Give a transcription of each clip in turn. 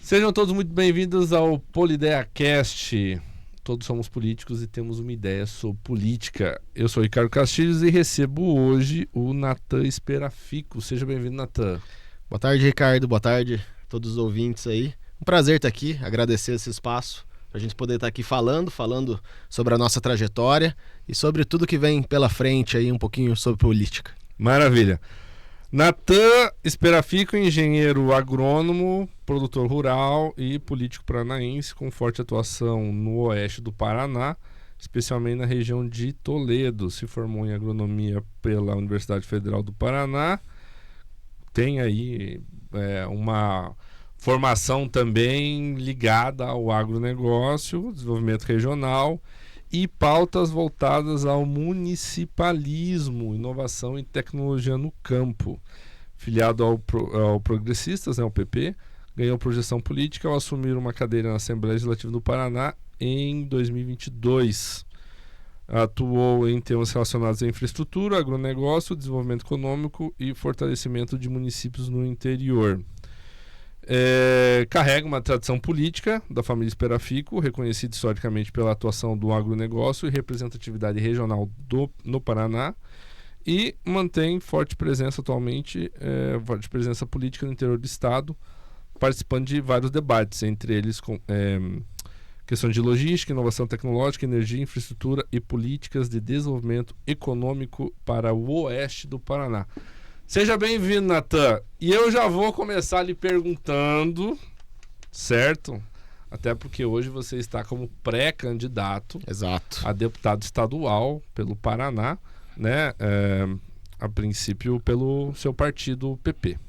Sejam todos muito bem-vindos ao PolideiaCast. Todos somos políticos e temos uma ideia sobre política. Eu sou o Ricardo Castilhos e recebo hoje o Natan Esperafico. Seja bem-vindo, Natan. Boa tarde, Ricardo. Boa tarde a todos os ouvintes aí. Um prazer estar aqui, agradecer esse espaço para a gente poder estar aqui falando sobre a nossa trajetória e sobre tudo que vem pela frente aí, um pouquinho sobre política. Maravilha. Natan Esperafico, engenheiro agrônomo, produtor rural e político paranaense com forte atuação no oeste do Paraná, especialmente na região de Toledo. Se formou em agronomia pela Universidade Federal do Paraná. Tem aí uma formação também ligada ao agronegócio, desenvolvimento regional e pautas voltadas ao municipalismo, inovação e tecnologia no campo. Filiado ao Progressistas, o PP, ganhou projeção política ao assumir uma cadeira na Assembleia Legislativa do Paraná em 2022. Atuou em temas relacionados à infraestrutura, agronegócio, desenvolvimento econômico e fortalecimento de municípios no interior. Carrega uma tradição política da família Esperafico, reconhecida historicamente pela atuação do agronegócio e representatividade regional no Paraná, e mantém forte presença atualmente, forte presença política no interior do estado, participando de vários debates, entre eles questões de logística, inovação tecnológica, energia, infraestrutura e políticas de desenvolvimento econômico para o oeste do Paraná. Seja bem-vindo, Natan. E eu já vou começar lhe perguntando, certo? Até porque hoje você está como pré-candidato a deputado estadual pelo Paraná, né? A princípio pelo seu partido PP.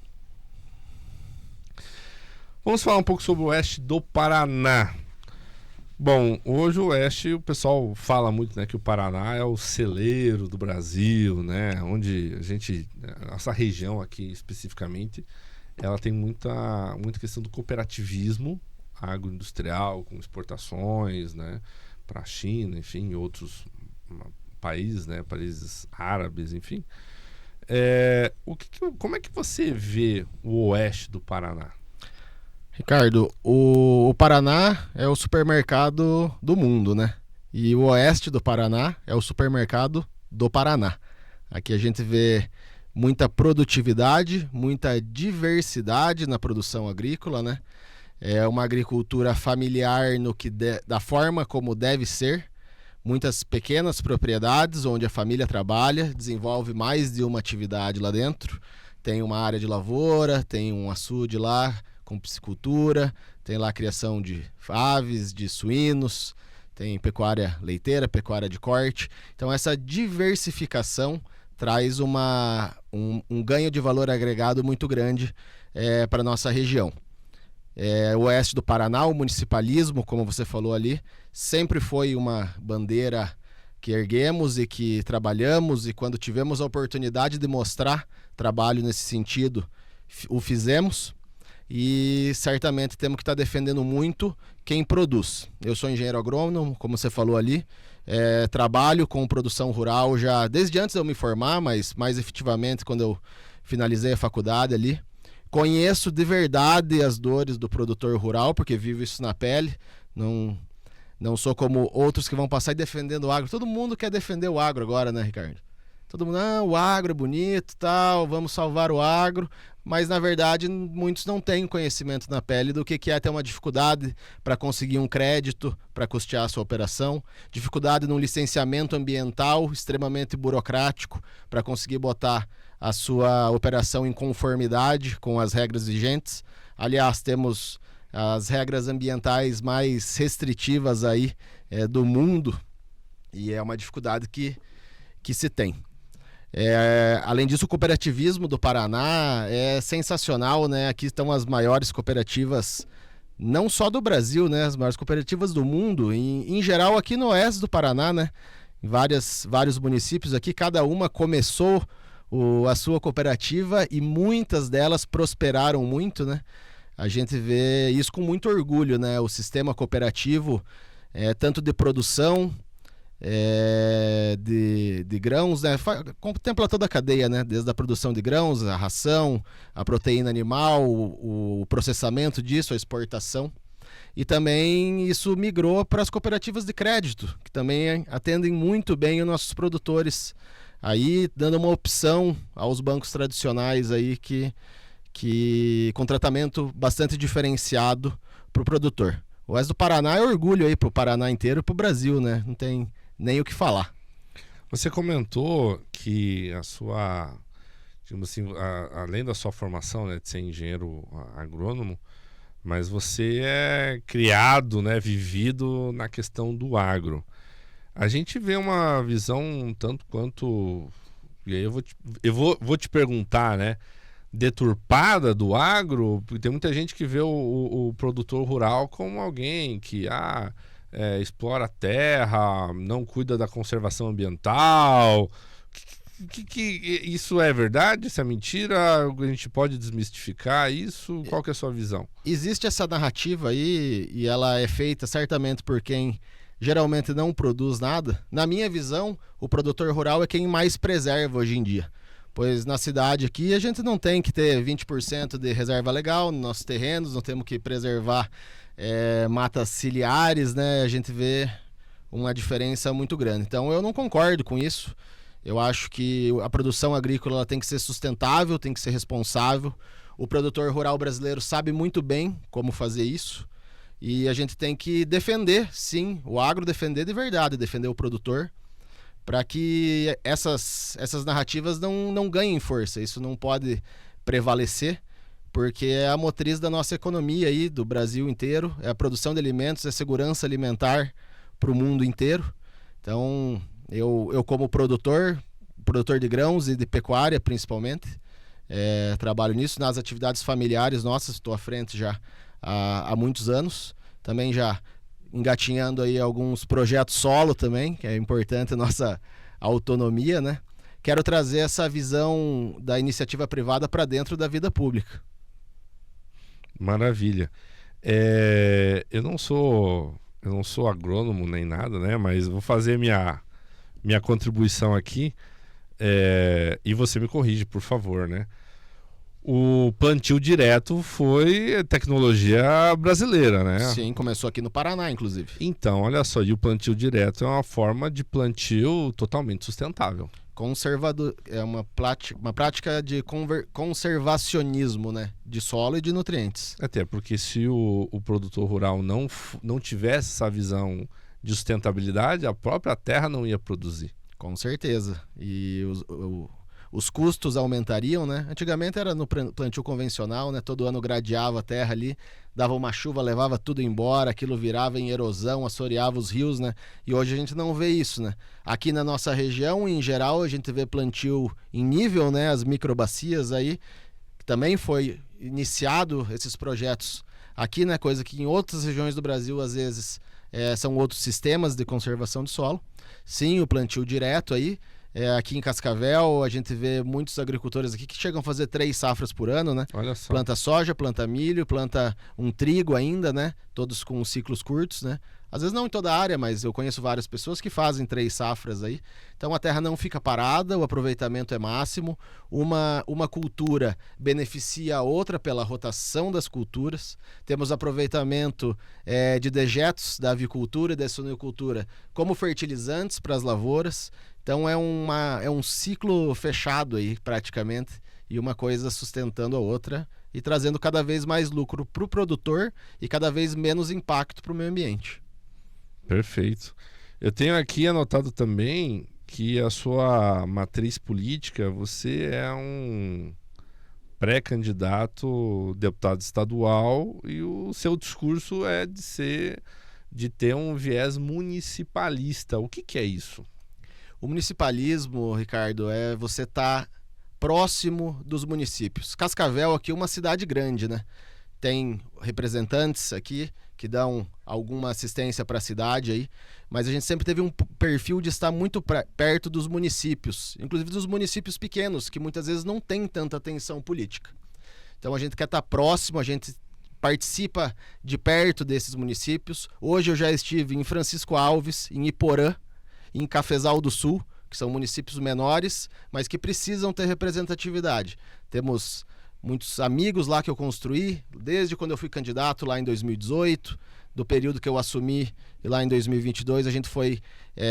Vamos falar um pouco sobre o oeste do Paraná. Bom, hoje o oeste, o pessoal fala muito, né, que o Paraná é o celeiro do Brasil, né, onde nossa região aqui especificamente, ela tem muita questão do cooperativismo agroindustrial, com exportações, né, para a China, enfim, outros países, né, países árabes, enfim. Como é que você vê o oeste do Paraná? Ricardo, o Paraná é o supermercado do mundo, né? E o oeste do Paraná é o supermercado do Paraná. Aqui a gente vê muita produtividade, muita diversidade na produção agrícola, né? É uma agricultura familiar da forma como deve ser. Muitas pequenas propriedades onde a família trabalha, desenvolve mais de uma atividade lá dentro. Tem uma área de lavoura, tem um açude lá, com piscicultura, tem lá a criação de aves, de suínos, tem pecuária leiteira, pecuária de corte. Então essa diversificação traz um ganho de valor agregado muito grande para a nossa região. O oeste do Paraná, o municipalismo, como você falou ali, sempre foi uma bandeira que erguemos e que trabalhamos, e quando tivemos a oportunidade de mostrar trabalho nesse sentido, o fizemos. E certamente temos que estar defendendo muito quem produz. Eu sou engenheiro agrônomo, como você falou ali, trabalho com produção rural já desde antes de eu me formar, mas mais efetivamente quando eu finalizei a faculdade ali. Conheço de verdade as dores do produtor rural, porque vivo isso na pele. Não sou como outros que vão passar defendendo o agro. Todo mundo quer defender o agro agora, né, Ricardo? Todo mundo, o agro é bonito, tal, vamos salvar o agro, mas na verdade muitos não têm conhecimento na pele do que é ter uma dificuldade para conseguir um crédito para custear a sua operação, dificuldade num licenciamento ambiental extremamente burocrático para conseguir botar a sua operação em conformidade com as regras vigentes. Aliás, temos as regras ambientais mais restritivas aí do mundo, e é uma dificuldade que se tem. Além disso, o cooperativismo do Paraná é sensacional, né? Aqui estão as maiores cooperativas, não só do Brasil, né? As maiores cooperativas do mundo, em geral aqui no oeste do Paraná, né? Em vários municípios aqui, cada uma começou a sua cooperativa e muitas delas prosperaram muito, né? A gente vê isso com muito orgulho, né? O sistema cooperativo, tanto de produção, de grãos, né? Contempla toda a cadeia, né? Desde a produção de grãos, a ração, a proteína animal, o processamento disso, a exportação. E também isso migrou para as cooperativas de crédito, que também atendem muito bem os nossos produtores, aí dando uma opção aos bancos tradicionais aí que com tratamento bastante diferenciado para o produtor. O Oeste do Paraná é orgulho aí para o Paraná inteiro e para o Brasil, né? Não tem nem o que falar. Você comentou que a sua, digamos assim, além da sua formação, né, de ser engenheiro agrônomo, mas você é criado, né, vivido na questão do agro. A gente vê uma visão um tanto quanto, e aí vou te perguntar, né, deturpada do agro, porque tem muita gente que vê o produtor rural como alguém que explora a terra, não cuida da conservação ambiental. Que isso é verdade? Isso é mentira? A gente pode desmistificar isso? Qual que é a sua visão? Existe essa narrativa aí e ela é feita certamente por quem geralmente não produz nada. Na minha visão, o produtor rural é quem mais preserva hoje em dia. Pois na cidade aqui a gente não tem que ter 20% de reserva legal nos nossos terrenos, não temos que preservar matas ciliares, né? A gente vê uma diferença muito grande. Então eu não concordo com isso. Eu acho que a produção agrícola ela tem que ser sustentável, tem que ser responsável. O produtor rural brasileiro sabe muito bem como fazer isso. E a gente tem que defender, sim, o agro, defender de verdade, defender o produtor, para que essas narrativas não ganhem força. Isso não pode prevalecer, porque é a motriz da nossa economia aí, do Brasil inteiro, é a produção de alimentos, é a segurança alimentar para o mundo inteiro. Então, eu como produtor de grãos e de pecuária principalmente, trabalho nisso, nas atividades familiares nossas, estou à frente já há muitos anos, também já engatinhando aí alguns projetos solo também, que é importante a nossa autonomia, né? Quero trazer essa visão da iniciativa privada para dentro da vida pública. Maravilha. Eu não sou agrônomo nem nada, né? Mas vou fazer minha contribuição aqui, e você me corrige, por favor, né? O plantio direto foi tecnologia brasileira, né? Sim, começou aqui no Paraná, inclusive. Então, olha só, e o plantio direto é uma forma de plantio totalmente sustentável. Conservador, é uma prática de conservacionismo, né? De solo e de nutrientes. Até porque se o produtor rural não tivesse essa visão de sustentabilidade, a própria terra não ia produzir. Com certeza. E os custos aumentariam, né? Antigamente era no plantio convencional, né? Todo ano gradeava a terra ali, dava uma chuva, levava tudo embora, aquilo virava em erosão, assoreava os rios, né? E hoje a gente não vê isso, né? Aqui na nossa região, em geral, a gente vê plantio em nível, né? As microbacias aí, que também foi iniciado esses projetos aqui, né? Coisa que em outras regiões do Brasil, às vezes, são outros sistemas de conservação do solo. Sim, o plantio direto aí. Aqui em Cascavel, a gente vê muitos agricultores aqui que chegam a fazer 3 safras por ano, né? Olha só. Planta soja, planta milho, planta um trigo ainda, né? Todos com ciclos curtos, né? Às vezes não em toda a área, mas eu conheço várias pessoas que fazem 3 safras aí. Então a terra não fica parada, o aproveitamento é máximo. Uma cultura beneficia a outra pela rotação das culturas. Temos aproveitamento de dejetos da avicultura e da suinocultura como fertilizantes para as lavouras. Então é um ciclo fechado aí praticamente, e uma coisa sustentando a outra e trazendo cada vez mais lucro para o produtor e cada vez menos impacto para o meio ambiente. Perfeito. Eu tenho aqui anotado também que a sua matriz política, você é um pré-candidato deputado estadual e o seu discurso é de ter um viés municipalista. O que é isso? O municipalismo, Ricardo, é você estar próximo dos municípios. Cascavel aqui é uma cidade grande, né? Tem representantes aqui que dão alguma assistência para a cidade aí, mas a gente sempre teve um perfil de estar muito perto dos municípios, inclusive dos municípios pequenos, que muitas vezes não têm tanta atenção política. Então a gente quer estar próximo, a gente participa de perto desses municípios. Hoje eu já estive em Francisco Alves, em Iporã em Cafezal do Sul, que são municípios menores, mas que precisam ter representatividade. Temos muitos amigos lá que eu construí, desde quando eu fui candidato lá em 2018, do período que eu assumi, e lá em 2022 a gente foi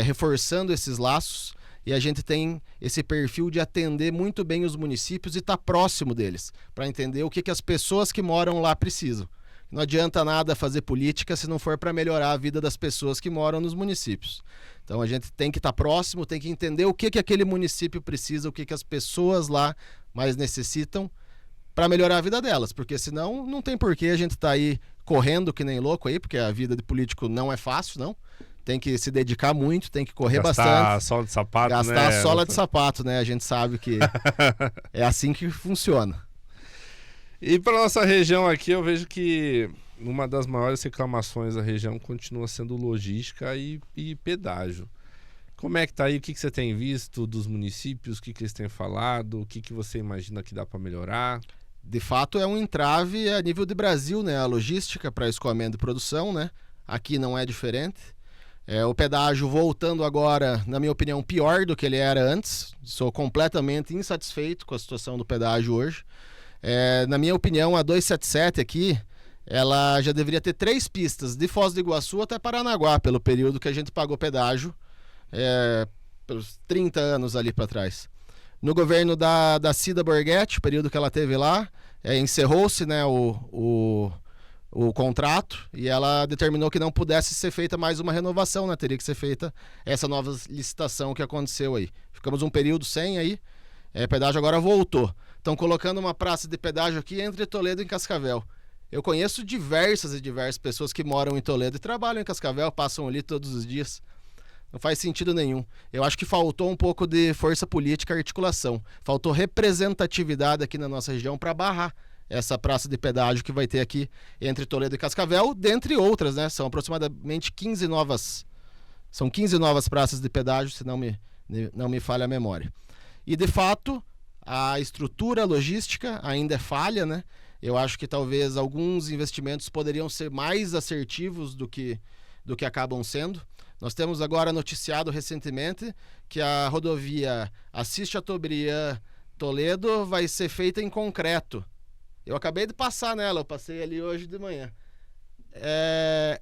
reforçando esses laços, e a gente tem esse perfil de atender muito bem os municípios e estar próximo deles, para entender o que as pessoas que moram lá precisam. Não adianta nada fazer política se não for para melhorar a vida das pessoas que moram nos municípios. Então a gente tem que estar próximo, tem que entender o que aquele município precisa, o que as pessoas lá mais necessitam para melhorar a vida delas, porque senão não tem porquê a gente estar aí correndo que nem louco aí, porque a vida de político não é fácil, não. Tem que se dedicar muito, tem que correr bastante. Gastar sola de sapato, gastar né? a sola de sapato, né? A gente sabe que é assim que funciona. E para nossa região aqui, eu vejo que uma das maiores reclamações da região continua sendo logística e pedágio. Como é que tá aí? O que você tem visto dos municípios? O que eles têm falado? O que você imagina que dá para melhorar? De fato, é um entrave a nível de Brasil, né? A logística para escoamento e produção, né? Aqui não é diferente. O pedágio voltando agora, na minha opinião, pior do que ele era antes. Sou completamente insatisfeito com a situação do pedágio hoje. Na minha opinião, a 277 aqui, ela já deveria ter 3 pistas, de Foz do Iguaçu até Paranaguá, pelo período que a gente pagou pedágio, pelos 30 anos ali para trás. No governo da Cida Borghetti, o período que ela teve lá, encerrou-se, né, o contrato, e ela determinou que não pudesse ser feita mais uma renovação, né? Teria que ser feita essa nova licitação que aconteceu aí. Ficamos um período sem aí, pedágio agora voltou. Estão colocando uma praça de pedágio aqui entre Toledo e Cascavel. Eu conheço diversas pessoas que moram em Toledo e trabalham em Cascavel, passam ali todos os dias. Não faz sentido nenhum. Eu acho que faltou um pouco de força política e articulação. Faltou representatividade aqui na nossa região para barrar essa praça de pedágio que vai ter aqui entre Toledo e Cascavel, dentre outras, né? São aproximadamente 15 novas praças de pedágio, se não me falha a memória. E, de fato, a estrutura logística ainda é falha, né? Eu acho que talvez alguns investimentos poderiam ser mais assertivos do que acabam sendo. Nós temos agora noticiado recentemente que a rodovia Assis Chateaubriand Toledo vai ser feita em concreto. Eu acabei de passar nela, eu passei ali hoje de manhã.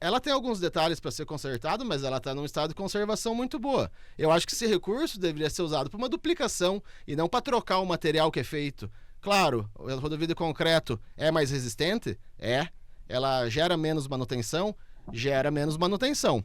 Ela tem alguns detalhes para ser consertado, mas ela está num estado de conservação muito boa. Eu acho que esse recurso deveria ser usado para uma duplicação e não para trocar o material que é feito. Claro, a rodovia de concreto é mais resistente? Ela gera menos manutenção? Gera menos manutenção.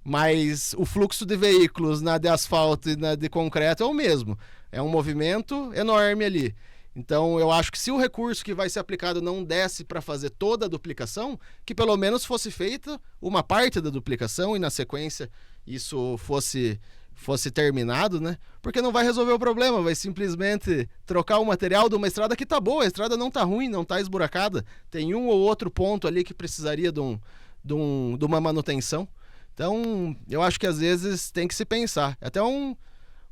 Mas o fluxo de veículos na de asfalto e na de concreto é o mesmo. É um movimento enorme ali. Então, eu acho que se o recurso que vai ser aplicado não desse para fazer toda a duplicação, que pelo menos fosse feita uma parte da duplicação e na sequência isso fosse terminado, né? Porque não vai resolver o problema, vai simplesmente trocar o material de uma estrada que tá boa, a estrada não tá ruim, não tá esburacada, tem um ou outro ponto ali que precisaria de uma manutenção. Então, eu acho que às vezes tem que se pensar. Até um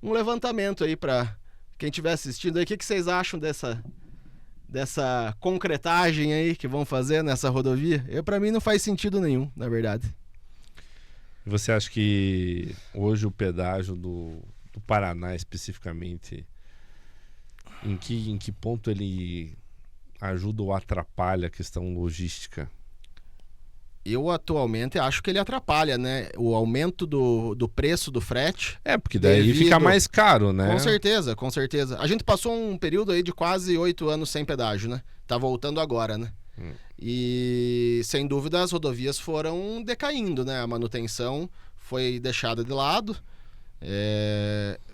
levantamento aí para quem estiver assistindo aí, o que vocês acham dessa concretagem aí que vão fazer nessa rodovia? Para mim não faz sentido nenhum, na verdade. Você acha que hoje o pedágio do Paraná especificamente, em que ponto ele ajuda ou atrapalha a questão logística? Eu atualmente acho que ele atrapalha, né? O aumento do preço do frete. Porque daí fica mais caro, né? Com certeza. A gente passou um período aí de quase 8 anos sem pedágio, né? Tá voltando agora, né? E sem dúvida as rodovias foram decaindo, né? A manutenção foi deixada de lado.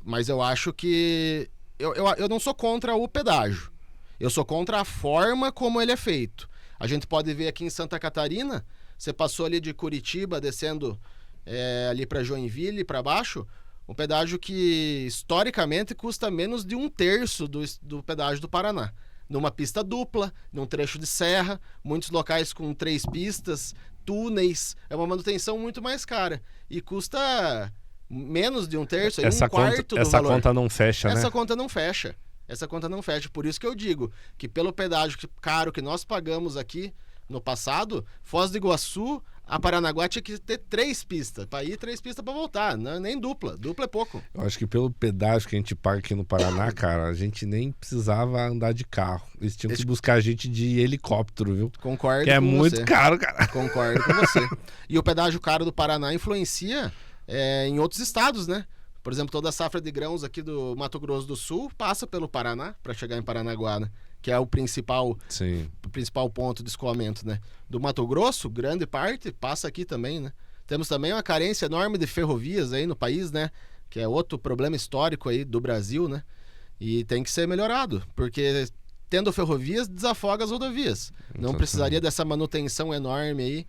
Mas eu acho que... Eu não sou contra o pedágio. Eu sou contra a forma como ele é feito. A gente pode ver aqui em Santa Catarina... Você passou ali de Curitiba, descendo ali para Joinville, para baixo, um pedágio que historicamente custa menos de 1/3 do pedágio do Paraná. Numa pista dupla, num trecho de serra, muitos locais com 3 pistas, túneis, é uma manutenção muito mais cara. E custa menos de 1/3, um quarto do valor. Essa conta não fecha, né? Essa conta não fecha. Por isso que eu digo que pelo pedágio caro que nós pagamos aqui, no passado, Foz do Iguaçu A Paranaguá tinha que ter 3 pistas. Para ir, 3 pistas para voltar. Não, nem dupla. Dupla é pouco. Eu acho que pelo pedágio que a gente paga aqui no Paraná, cara, a gente nem precisava andar de carro. Eles tinham que buscar a gente de helicóptero, viu? Concordo que é com muito você. caro, cara. Concordo com você. E o pedágio caro do Paraná influencia em outros estados, né? Por exemplo, toda a safra de grãos aqui do Mato Grosso do Sul passa pelo Paraná para chegar em Paranaguá, né? Que é o principal ponto de escoamento, né? Do Mato Grosso, grande parte, passa aqui também, né? Temos também uma carência enorme de ferrovias aí no país, né? Que é outro problema histórico aí do Brasil, né? E tem que ser melhorado, porque tendo ferrovias, desafoga as rodovias. Não precisaria dessa manutenção enorme aí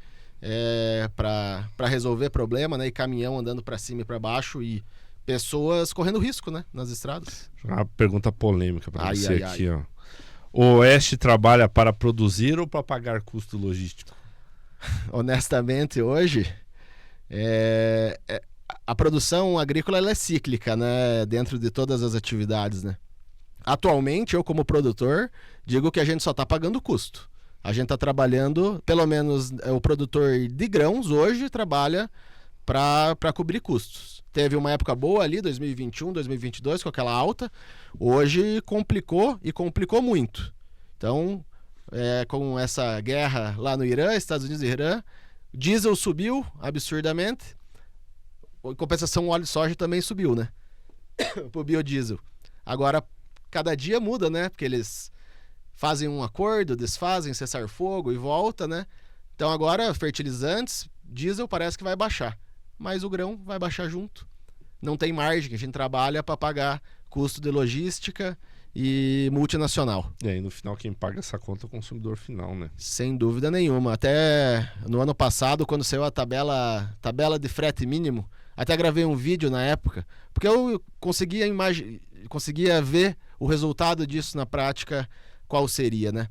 para resolver problema, né? E caminhão andando para cima e para baixo e pessoas correndo risco, né? Nas estradas. Uma pergunta polêmica para você aqui, ó. O Oeste trabalha para produzir ou para pagar custo logístico? Honestamente, hoje, a produção agrícola ela é cíclica, né? Dentro de todas as atividades, né? Atualmente, eu como produtor, digo que a gente só está pagando custo. A gente está trabalhando, pelo menos o produtor de grãos hoje trabalha para cobrir custos. Teve uma época boa ali, 2021, 2022, com aquela alta. Hoje complicou e complicou muito. Então, com essa guerra lá no Irã, Estados Unidos e Irã, diesel subiu absurdamente. Em compensação, o óleo de soja também subiu, né? Pro biodiesel. Agora, cada dia muda, né? Porque eles fazem um acordo, desfazem, cessar fogo e volta, né? Então agora, fertilizantes, diesel parece que vai baixar. Mas o grão vai baixar junto. Não tem margem, a gente trabalha para pagar custo de logística e multinacional. E aí no final quem paga essa conta é o consumidor final, né? Sem dúvida nenhuma. Até no ano passado, quando saiu a tabela de frete mínimo, até gravei um vídeo na época, porque eu conseguia ver o resultado disso na prática, qual seria, né?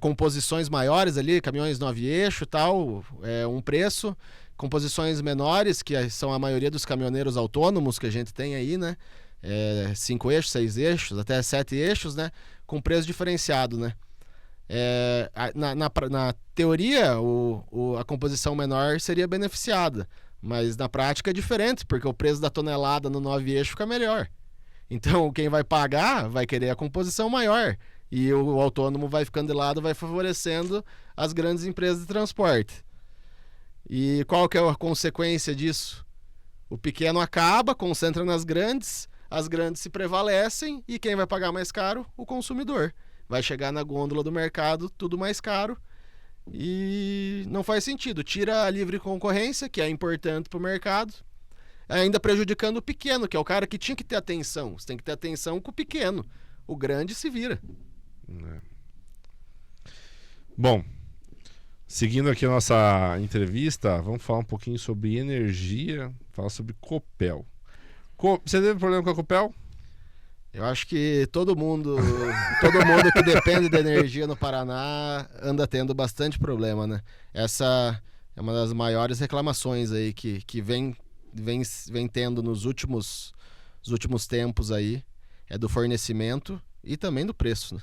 Composições maiores ali, caminhões 9 eixo e tal, um preço. Composições menores, que são a maioria dos caminhoneiros autônomos que a gente tem aí, né? 5 eixos, 6 eixos, até 7 eixos, né? Com preço diferenciado, né? Na teoria, a composição menor seria beneficiada, mas na prática é diferente, porque o preço da tonelada no 9 eixo fica melhor. Então, quem vai pagar vai querer a composição maior. E o autônomo vai ficando de lado, vai favorecendo as grandes empresas de transporte. E qual que é a consequência disso? O pequeno acaba, concentra nas grandes, as grandes se prevalecem e quem vai pagar mais caro? O consumidor. Vai chegar na gôndola do mercado tudo mais caro e não faz sentido. Tira a livre concorrência, que é importante para o mercado, ainda prejudicando o pequeno, que é o cara que tinha que ter atenção. Você tem que ter atenção com o pequeno. O grande se vira. Bom, seguindo aqui a nossa entrevista, vamos falar um pouquinho sobre energia, falar sobre Copel. Você teve problema com a Copel? Eu acho que todo mundo que depende da energia no Paraná anda tendo bastante problema, né? Essa é uma das maiores reclamações aí que vem tendo nos últimos tempos aí, é do fornecimento e também do preço, né?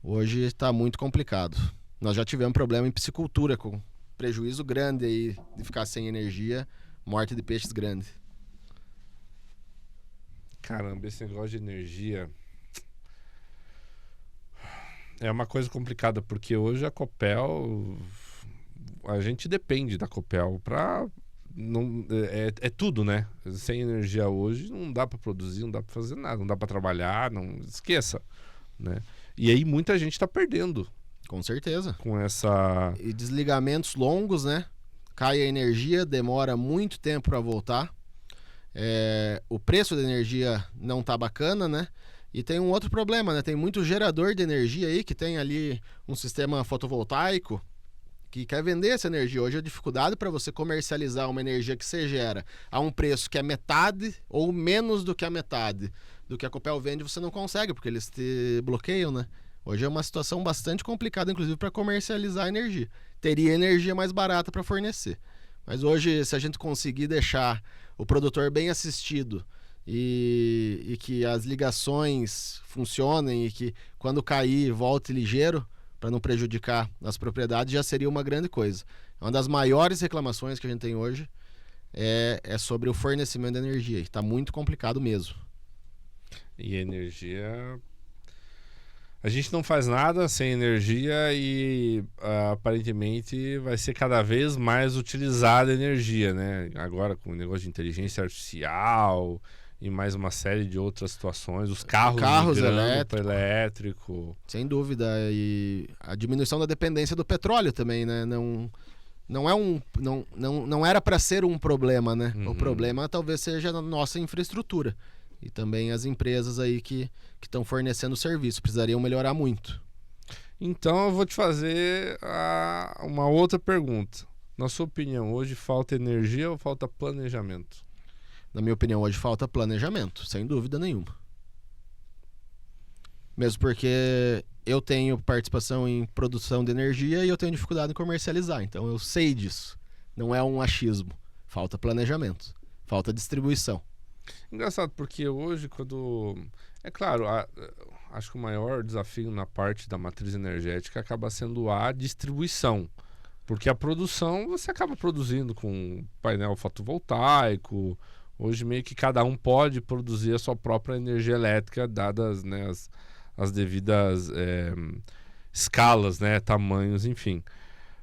Hoje está muito complicado. Nós já tivemos problema em piscicultura, com prejuízo grande aí de ficar sem energia, morte de peixes grande. Caramba, esse negócio de energia é uma coisa complicada, porque hoje a Copel, a gente depende da Copel para tudo, né? Sem energia hoje não dá para produzir, não dá para fazer nada, não dá para trabalhar, não esqueça, né? E aí muita gente está perdendo. Com certeza. Com essa... E desligamentos longos, né? Cai a energia, demora muito tempo para voltar. O preço da energia não tá bacana, né? E tem um outro problema, né? Tem muito gerador de energia aí que tem ali um sistema fotovoltaico que quer vender essa energia. Hoje a dificuldade para você comercializar uma energia que você gera a um preço que é metade ou menos do que a metade do que a Copel vende, você não consegue, porque eles te bloqueiam, né? Hoje é uma situação bastante complicada, inclusive, para comercializar a energia. Teria energia mais barata para fornecer. Mas hoje, se a gente conseguir deixar o produtor bem assistido e que as ligações funcionem e que quando cair volte ligeiro, para não prejudicar as propriedades, já seria uma grande coisa. Uma das maiores reclamações que a gente tem hoje é sobre o fornecimento de energia. Está muito complicado mesmo. E a energia... A gente não faz nada sem energia e aparentemente vai ser cada vez mais utilizada a energia, né? Agora com o negócio de inteligência artificial e mais uma série de outras situações, os carros migrando para elétrico. Sem dúvida, e a diminuição da dependência do petróleo também, né? Não era para ser um problema, né? O problema talvez seja a nossa infraestrutura. E também as empresas aí que estão fornecendo serviço precisariam melhorar muito. Então eu vou te fazer uma outra pergunta. Na sua opinião, hoje falta energia ou falta planejamento? Na minha opinião, hoje falta planejamento, sem dúvida nenhuma. Mesmo porque eu tenho participação em produção de energia e eu tenho dificuldade em comercializar. Então eu sei disso. Não é um achismo. Falta planejamento. Falta distribuição. Engraçado, porque hoje quando... É claro, acho que o maior desafio na parte da matriz energética acaba sendo a distribuição. Porque a produção, você acaba produzindo com painel fotovoltaico. Hoje meio que cada um pode produzir a sua própria energia elétrica, dadas, né, as devidas escalas, né, tamanhos, enfim.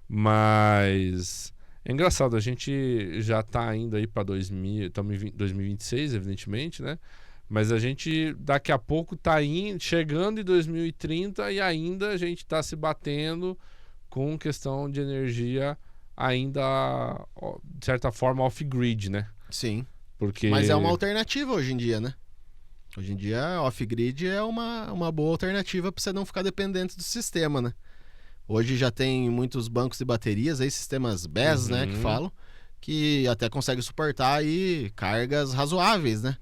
Mas... É engraçado, a gente já está indo aí para 2026, evidentemente, né? Mas a gente daqui a pouco está chegando em 2030 e ainda a gente está se batendo com questão de energia ainda, de certa forma, off-grid, né? Sim. Porque... Mas é uma alternativa hoje em dia, né? Hoje em dia, off-grid é uma boa alternativa para você não ficar dependente do sistema, né? Hoje já tem muitos bancos de baterias, aí, sistemas BESS, né, que falam, que até conseguem suportar aí cargas razoáveis, né?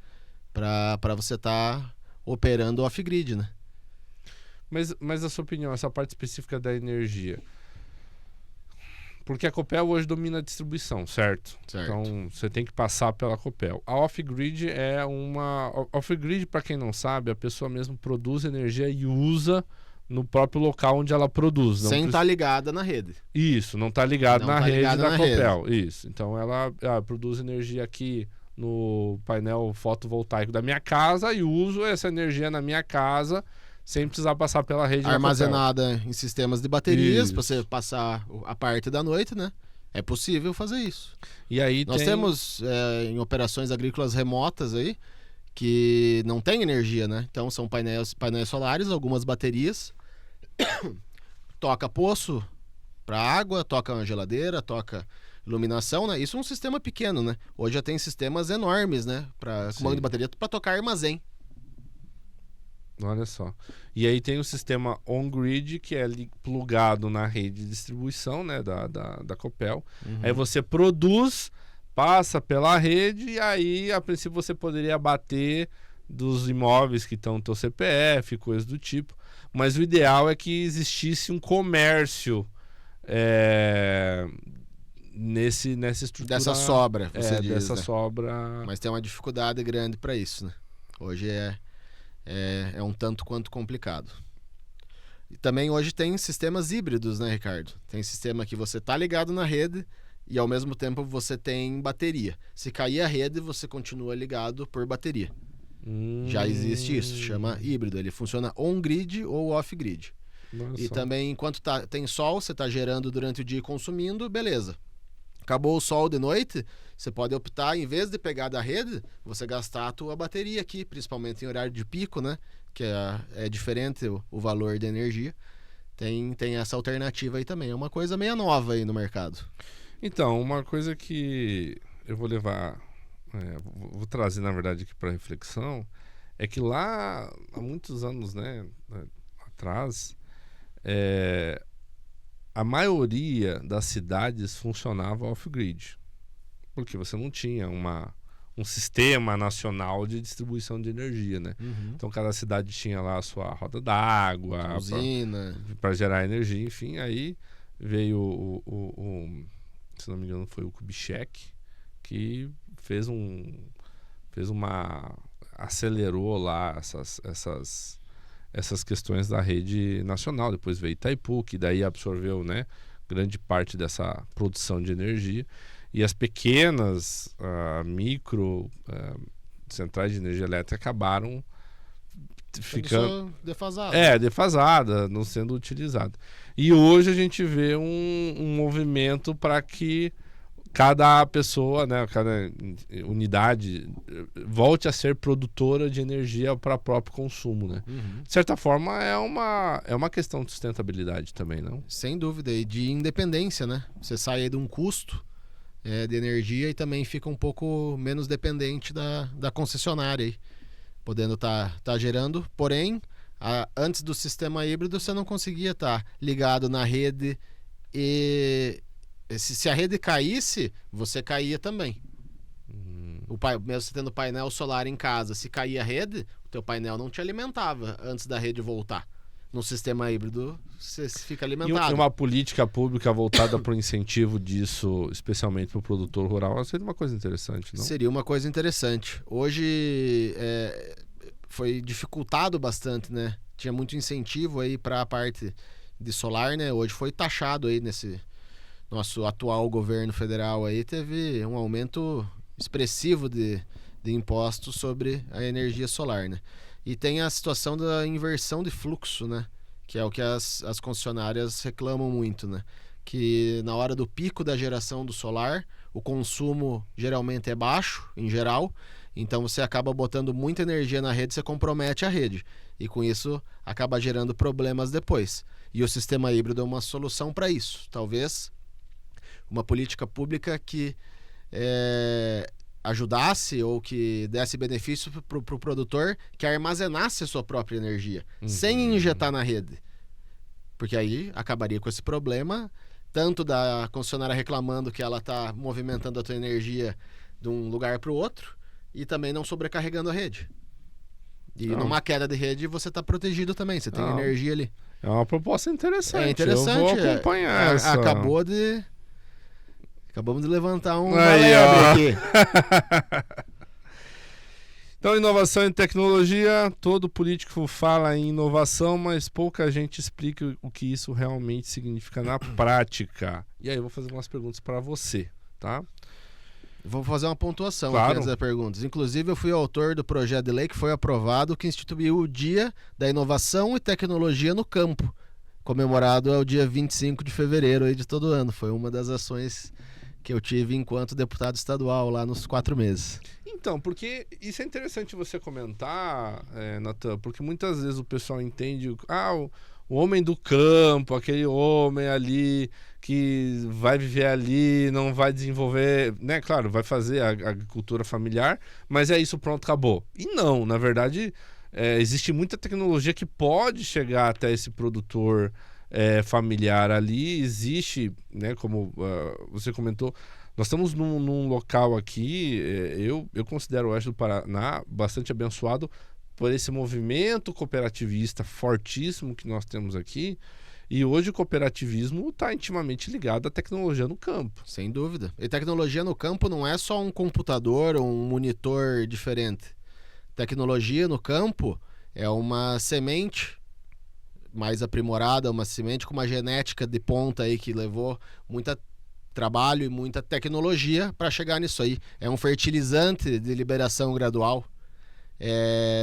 Para você estar operando off-grid, né? Mas a sua opinião, essa parte específica da energia... Porque a Copel hoje domina a distribuição, certo? Então você tem que passar pela Copel. A off-grid é uma... Off-grid, para quem não sabe, a pessoa mesmo produz energia e usa no próprio local onde ela produz. Sem estar ligada na rede. Isso, não está ligado na rede da Copel. Isso. Então ela produz energia aqui no painel fotovoltaico da minha casa e uso essa energia na minha casa sem precisar passar pela rede armazenada em sistemas de baterias para você passar a parte da noite, né? É possível fazer isso. E aí nós temos em operações agrícolas remotas aí que não tem energia, né? Então são painéis solares, algumas baterias, toca poço para água, toca uma geladeira, toca iluminação, né? Isso é um sistema pequeno, né? Hoje já tem sistemas enormes, né? Com banco de bateria para tocar armazém. Olha só. E aí tem o sistema on-grid, que é plugado na rede de distribuição, né, da Copel. Aí você produz, passa pela rede e aí, a princípio, você poderia abater dos imóveis que estão no teu CPF, coisas do tipo. Mas o ideal é que existisse um comércio nessa estrutura. Dessa sobra, você diz, dessa né? sobra. Mas tem uma dificuldade grande para isso, né? Hoje é um tanto quanto complicado. E também hoje tem sistemas híbridos, né, Ricardo? Tem sistema que você tá ligado na rede e ao mesmo tempo você tem bateria. Se cair a rede, você continua ligado por bateria. Já existe isso, chama híbrido. Ele funciona on-grid ou off-grid. E também, enquanto tem sol, você está gerando durante o dia e consumindo, beleza. Acabou o sol de noite, você pode optar, em vez de pegar da rede, você gastar a tua bateria aqui, principalmente em horário de pico, né? Que é diferente o valor da energia. Tem essa alternativa aí também. É uma coisa meio nova aí no mercado. Então, uma coisa que eu vou levar... vou trazer, na verdade, aqui para reflexão, é que lá, há muitos anos, né, atrás, a maioria das cidades funcionava off-grid, porque você não tinha um sistema nacional de distribuição de energia, né? Então cada cidade tinha lá a sua roda d'água, usina, para gerar energia, enfim. Aí veio se não me engano foi o Kubitschek, que acelerou lá essas questões da rede nacional. Depois veio Itaipu, que daí absorveu, né, grande parte dessa produção de energia. E as pequenas micro centrais de energia elétrica acabaram ficando defasada, não sendo utilizada. E hoje a gente vê um movimento para que cada pessoa, né, cada unidade volte a ser produtora de energia para próprio consumo, né? Uhum. De certa forma é uma questão de sustentabilidade também, não? Sem dúvida, e de independência, né? Você sai aí de um custo de energia e também fica um pouco menos dependente da concessionária aí, podendo tá gerando. Porém, antes do sistema híbrido você não conseguia estar ligado na rede e se a rede caísse, você caía também. Mesmo você tendo painel solar em casa, se cair a rede, o teu painel não te alimentava antes da rede voltar. No sistema híbrido, você fica alimentado. E uma política pública voltada para o incentivo disso, especialmente para o produtor rural, seria uma coisa interessante, não? Seria uma coisa interessante. Hoje foi dificultado bastante, né? Tinha muito incentivo aí para a parte de solar, né? Hoje foi taxado aí nesse nosso atual governo federal aí, teve um aumento expressivo de impostos sobre a energia solar, né? E tem a situação da inversão de fluxo, né? Que é o que as concessionárias reclamam muito, né? Que na hora do pico da geração do solar, o consumo geralmente é baixo, em geral, então você acaba botando muita energia na rede, você compromete a rede. E com isso acaba gerando problemas depois. E o sistema híbrido é uma solução para isso. Talvez uma política pública que ajudasse ou que desse benefício para o produtor que armazenasse a sua própria energia, sem injetar na rede. Porque aí acabaria com esse problema, tanto da concessionária reclamando que ela está movimentando a tua energia de um lugar para o outro, e também não sobrecarregando a rede. E numa queda de rede você está protegido também, você tem energia ali. É uma proposta interessante. É interessante. Eu vou acompanhar essa. Acabamos de levantar um lebre aqui. Então, inovação e tecnologia, todo político fala em inovação, mas pouca gente explica o que isso realmente significa na prática. E aí eu vou fazer umas perguntas para você, tá? Vou fazer uma pontuação Claro. aqui das perguntas. Inclusive, eu fui autor do projeto de lei que foi aprovado, que instituiu o Dia da Inovação e Tecnologia no Campo, comemorado ao dia 25 de fevereiro aí de todo ano. Foi uma das ações que eu tive enquanto deputado estadual lá nos 4 meses. Então, porque isso é interessante você comentar, Natan, porque muitas vezes o pessoal entende o homem do campo, aquele homem ali que vai viver ali, não vai desenvolver, né? Claro, vai fazer a agricultura familiar, mas é isso, pronto, acabou. E não, na verdade, existe muita tecnologia que pode chegar até esse produtor familiar ali. Existe, né, como você comentou, nós estamos num local aqui, eu considero o Oeste do Paraná bastante abençoado por esse movimento cooperativista fortíssimo que nós temos aqui, e hoje o cooperativismo está intimamente ligado à tecnologia no campo. Sem dúvida. E tecnologia no campo não é só um computador ou um monitor diferente. Tecnologia no campo é uma semente mais aprimorada, uma semente com uma genética de ponta aí que levou muito trabalho e muita tecnologia para chegar nisso aí. É um fertilizante de liberação gradual.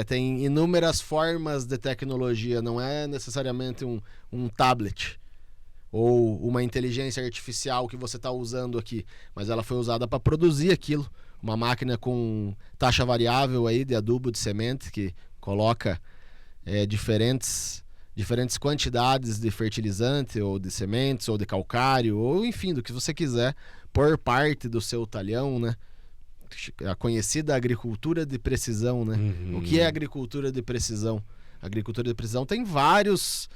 Tem inúmeras formas de tecnologia, não é necessariamente um tablet ou uma inteligência artificial que você está usando aqui, mas ela foi usada para produzir aquilo. Uma máquina com taxa variável aí de adubo de semente que coloca diferentes quantidades de fertilizante ou de sementes ou de calcário ou enfim, do que você quiser por parte do seu talhão, né? A conhecida agricultura de precisão, né? O que é agricultura de precisão? A agricultura de precisão tem vários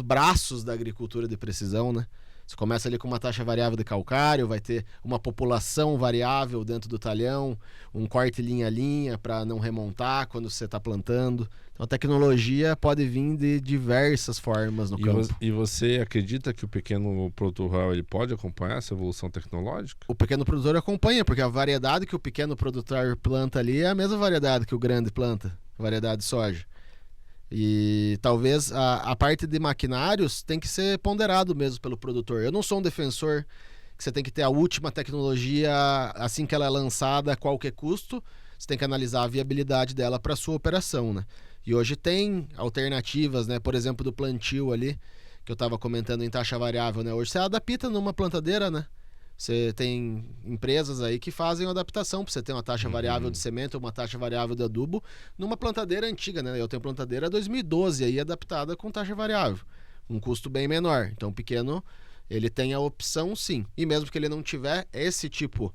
braços da agricultura de precisão, né? Você começa ali com uma taxa variável de calcário, vai ter uma população variável dentro do talhão, um corte linha a linha para não remontar quando você está plantando. Então a tecnologia pode vir de diversas formas no campo. E você acredita que o pequeno produtor rural ele pode acompanhar essa evolução tecnológica? O pequeno produtor acompanha, porque a variedade que o pequeno produtor planta ali é a mesma variedade que o grande planta, variedade de soja. E talvez a parte de maquinários tem que ser ponderado mesmo pelo produtor. Eu não sou um defensor que você tem que ter a última tecnologia assim que ela é lançada a qualquer custo. Você tem que analisar a viabilidade dela para sua operação, né? E hoje tem alternativas, né? Por exemplo, do plantio ali, que eu estava comentando em taxa variável, né? Hoje você adapta numa plantadeira, né? Você tem empresas aí que fazem uma adaptação para você ter uma taxa variável de semente ou uma taxa variável de adubo numa plantadeira antiga, né? Eu tenho plantadeira 2012 aí adaptada com taxa variável, um custo bem menor. Então o pequeno, ele tem a opção sim. E mesmo que ele não tiver esse tipo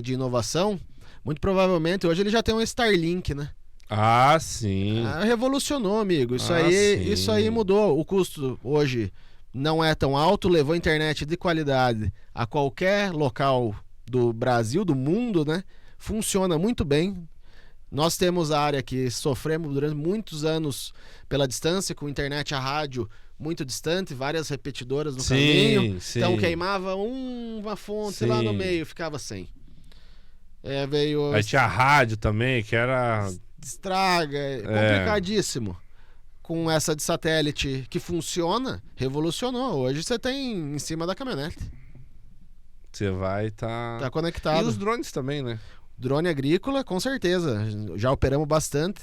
de inovação, muito provavelmente hoje ele já tem um Starlink, né? Ah, sim. Revolucionou, amigo. Isso aí mudou. O custo hoje não é tão alto, levou internet de qualidade a qualquer local do Brasil, do mundo, né? Funciona muito bem. Nós temos a área que sofremos durante muitos anos pela distância, com internet a rádio muito distante, várias repetidoras no caminho. Sim. Então queimava uma fonte lá no meio, ficava sem. Veio... Aí tinha a rádio também, que era... Estraga, complicadíssimo. Com essa de satélite que funciona, revolucionou. Hoje você tem em cima da caminhonete. Você vai tá conectado. E os drones também, né? Drone agrícola, com certeza. Já operamos bastante.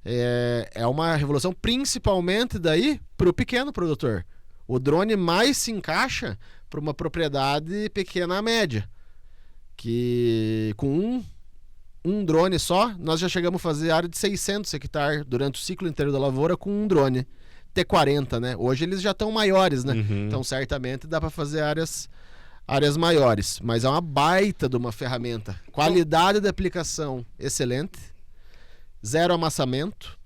É uma revolução, principalmente daí para o pequeno produtor. O drone mais se encaixa para uma propriedade pequena a média. Que com um drone só, nós já chegamos a fazer área de 600 hectares durante o ciclo inteiro da lavoura com um drone T40, né? Hoje eles já estão maiores, né? Então certamente dá para fazer áreas maiores, mas é uma baita de uma ferramenta. Qualidade de aplicação excelente, zero amassamento.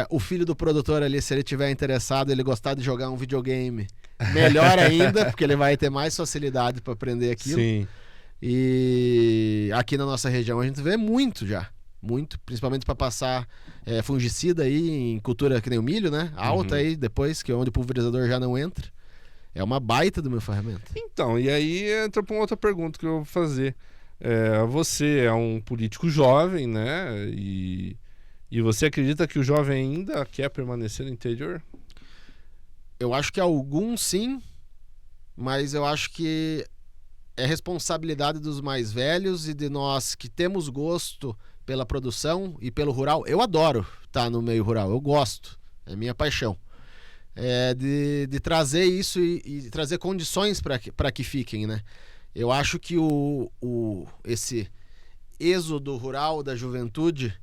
O filho do produtor ali, se ele tiver interessado, ele gostar de jogar um videogame, melhor ainda, porque ele vai ter mais facilidade para aprender aquilo. Sim. E aqui na nossa região a gente vê muito já. Muito, principalmente para passar fungicida aí em cultura que nem o milho, né? Alta aí depois, que é onde o pulverizador já não entra. É uma baita do meu ferramenta. Então, e aí entra para uma outra pergunta que eu vou fazer. Você é um político jovem, né? E você acredita que o jovem ainda quer permanecer no interior? Eu acho que alguns sim, mas eu acho que é responsabilidade dos mais velhos e de nós que temos gosto pela produção e pelo rural. Eu adoro estar no meio rural, eu gosto, é minha paixão. De trazer isso e trazer condições para que fiquem, né? Eu acho que esse êxodo rural da juventude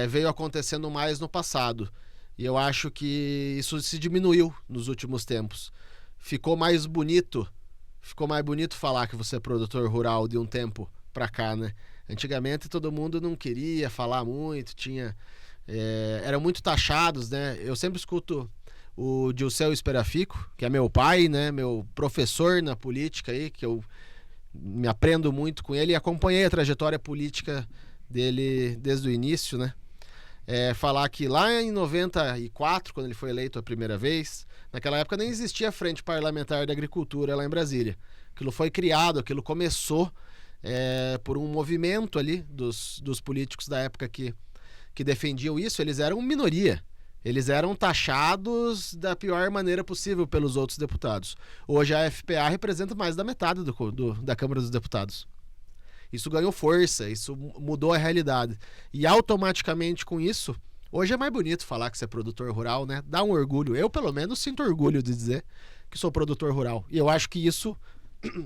veio acontecendo mais no passado. E eu acho que isso se diminuiu nos últimos tempos. Ficou mais bonito falar que você é produtor rural de um tempo pra cá, né? Antigamente todo mundo não queria falar muito, eram muito taxados, né? Eu sempre escuto o Dilceu Esperafico, que é meu pai, né? Meu professor na política aí, que eu me aprendo muito com ele e acompanhei a trajetória política dele desde o início, né? Falar que lá em 94, quando ele foi eleito a primeira vez, naquela época nem existia a Frente Parlamentar da Agricultura lá em Brasília. Aquilo foi criado, aquilo começou por um movimento ali dos políticos da época que defendiam isso. Eles eram minoria. Eles eram taxados da pior maneira possível pelos outros deputados. Hoje a FPA representa mais da metade da Câmara dos Deputados. Isso ganhou força, isso mudou a realidade. E automaticamente com isso, hoje é mais bonito falar que você é produtor rural, né? Dá um orgulho. Eu, pelo menos, sinto orgulho de dizer que sou produtor rural. E eu acho que isso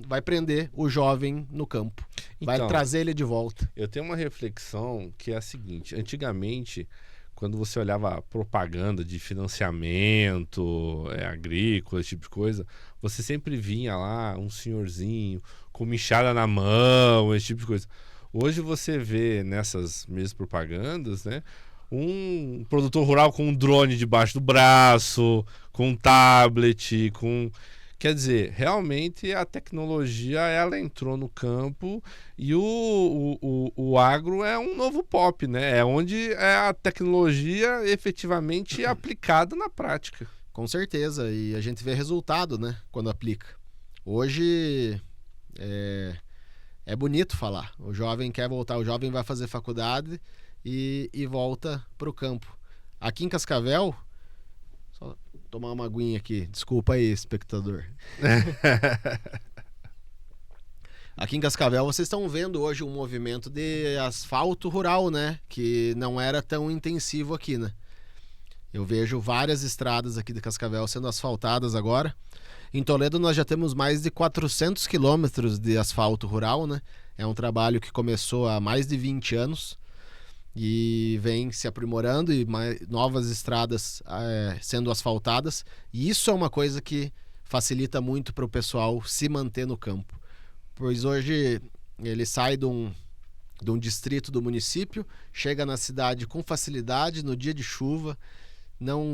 vai prender o jovem no campo. Vai trazer ele de volta. Eu tenho uma reflexão que é a seguinte. Antigamente, quando você olhava propaganda de financiamento agrícola, esse tipo de coisa, você sempre vinha lá um senhorzinho com uma enxada na mão, esse tipo de coisa. Hoje você vê nessas mesmas propagandas, né, um produtor rural com um drone debaixo do braço, com um tablet, Quer dizer, realmente a tecnologia ela entrou no campo e o agro é um novo pop, né? É onde é a tecnologia efetivamente aplicada na prática. Com certeza, e a gente vê resultado, né, quando aplica. Hoje é bonito falar. O jovem quer voltar, o jovem vai fazer faculdade e volta para o campo. Aqui em Cascavel, só tomar uma aguinha aqui, desculpa aí, espectador. Aqui em Cascavel vocês estão vendo hoje um movimento de asfalto rural, né? Que não era tão intensivo aqui, né? Eu vejo várias estradas aqui de Cascavel sendo asfaltadas agora. Em Toledo nós já temos mais de 400 quilômetros de asfalto rural, né? É um trabalho que começou há mais de 20 anos e vem se aprimorando e novas estradas sendo asfaltadas. E isso é uma coisa que facilita muito para o pessoal se manter no campo. Pois hoje ele sai de um distrito do município, chega na cidade com facilidade no dia de chuva.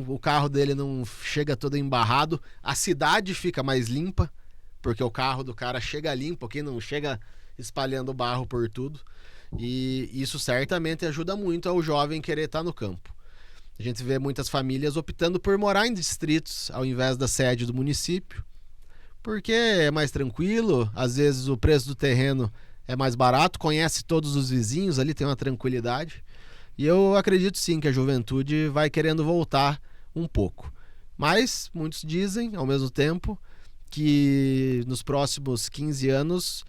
O carro dele não chega todo embarrado, a cidade fica mais limpa, porque o carro do cara chega limpo, aqui não chega espalhando barro por tudo, e isso certamente ajuda muito ao jovem querer estar no campo. A gente vê muitas famílias optando por morar em distritos ao invés da sede do município, porque é mais tranquilo, às vezes o preço do terreno é mais barato, conhece todos os vizinhos ali, tem uma tranquilidade. E eu acredito sim que a juventude vai querendo voltar um pouco. Mas muitos dizem, ao mesmo tempo, que nos próximos 15 anos